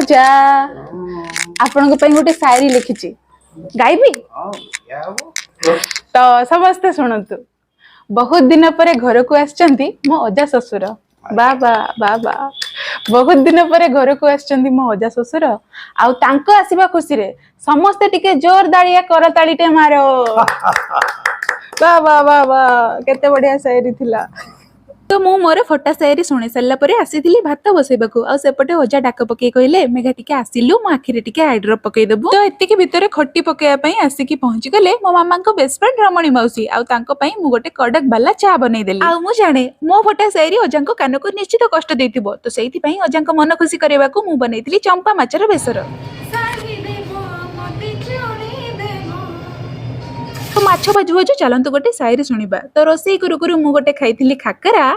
जा आपण गोटे शायरी लिखी गाइबी तो समस्ते शुणु। बहुत दिन पर घर को आसचंती मो अजा ससुर बाबा बाबा बहुत दिन पर घर को आसचंती मो अजा ससुर आउ तांको आसीबा खुशी रे समस्ते टिके जोर दाड़िया करतालीटे मारो। बाबा बाबा केते बढ़िया शायरी थिला। तो मु मोर फटा शायरी शुणी सारा पर आसी भात बसैबाकू आ सेपटे अजा डाक पकई कहले मेघा टिके आसिलु मो आखिरे टिके आईड्रप पकई देबु। तो एतिकी भितर खट्टी पकैया पई आसिकी पहुंची गले मो मामा को बेस्ट फ्रेंड रमणी मौसी आ तांको पई मु गोटे कड़क बाला चा बनै देली। आ मु जाने मो फटा शायरी अजांको कान को निश्चित कष्ट देथिबो तो सेहिथि पई अजांको मन खुशी करेबाकू मु बनैथिली चंपा माछर बेसर। तो माछ बाजू बाजू चलतु गोटे शायरी शुणा। तो रोसई करू करू मु गोटे खाई खाकरा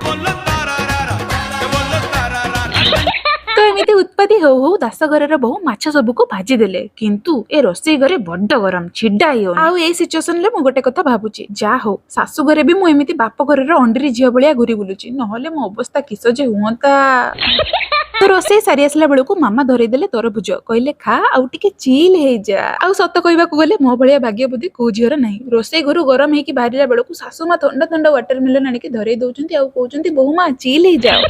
तो एमती उत्पत्ति हो हो दास घर बहु माछ सबको भाजी देले किंतु ए रोसई घरे बड्ड गरम छिडाई हो। आउ ए सिचुएशन रे मु गोटे कथा भाबुची जा हो सासु घरे भी मु एमती बाप घर अंडरी झियो भलिया घुरी बुलुची नहले मो अवस्था किस जे हुंता। तो रोसई सारी आसला बेलू मामा धरई देले तरभुज कहले खा आउ टिके चिल हे जा। आउ सत कहबाकू गले मो भलिया भाग्य बुद्धि को झियर नाही। रोसई घरु गरम हेकी बाहरिला बेलू सासु मा ठंडा ठंडा वाटरमेलन आनिकी धरई दउचंती आउ कहउचंती बहु मा चिल हे जाओ।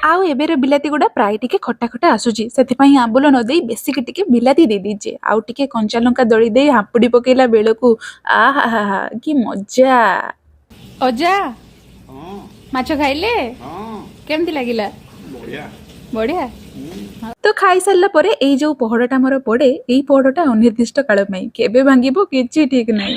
आउ एबेर बिलाती गुडा प्राय टिके खट्टा खट्टा आसुची सेति पई आंबुल न देई बेसी के टिके बिलाती दे दीजे आउ टिके कंचा लंका दळी देई हापुडी पकेला बेलू आहा की मजा। अजा माछ खाइले केमती लागिला बढ़िया। तो खाई सारा पर ए जो पहड़टा मोर पड़े यही पहड़टा अनिर्दिष्ट काल केबे भांगिबो किछि ठीक नहीं।